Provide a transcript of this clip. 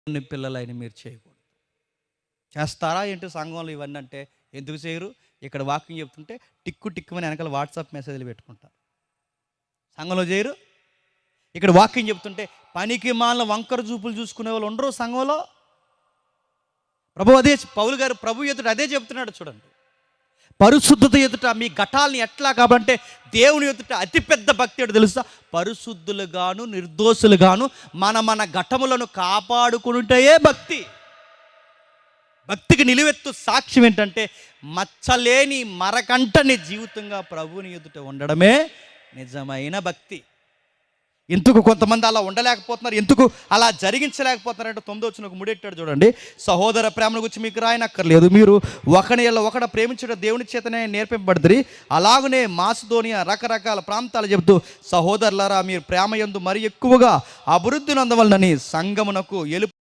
దేవుని పిల్లలైన మీరు చేయకూడదు. చేస్తారా ఏంటి సంఘంలో ఇవన్నీ అంటే? ఎందుకు చేయరు? ఇక్కడ వాక్యం చెప్తుంటే టిక్కు టిక్కుమని వెనకాల వాట్సాప్ మెసేజ్లు పెట్టుకుంటారు. సంఘంలో చేయరు. ఇక్కడ వాక్యం చెప్తుంటే పనికి మాలిన వంకర చూపులు చూసుకునే వాళ్ళు ఉండరు సంఘంలో. పౌలు గారు ప్రభు ఎదుట అదే చెప్తున్నాడు చూడండి. పరిశుద్ధత ఎదుట మీ ఘటాలని ఎట్లా కాబట్టి దేవుని ఎదుట అతిపెద్ద భక్తి ఏంటో తెలుసా? పరిశుద్ధులుగాను నిర్దోషులుగాను మన ఘటములను కాపాడుకుంటేయే భక్తి. భక్తికి నిలువెత్తు సాక్ష్యం ఏంటంటే మచ్చలేని మరకంటని జీవితంగా ప్రభువుని ఎదుట ఉండడమే నిజమైన భక్తి. ఎందుకు కొంతమంది అలా ఉండలేకపోతున్నారు, ఎందుకు అలా జరిగించలేకపోతున్నారంటే 9వ వచనంకు ముడెట్టాడు చూడండి. సహోదర ప్రేమను గురించి మీకు రాయనక్కర్లేదు, మీరు ఒకని ఒకడ ప్రేమించడం దేవుని చేతనే నేర్పింపబడుతుంది. అలాగనే మాసిదోనియా రకరకాల ప్రాంతాలు చెబుతూ సహోదరులారా మీరు ప్రేమ యందు మరి ఎక్కువగా అభివృద్ధి నందవలనని సంఘమునకు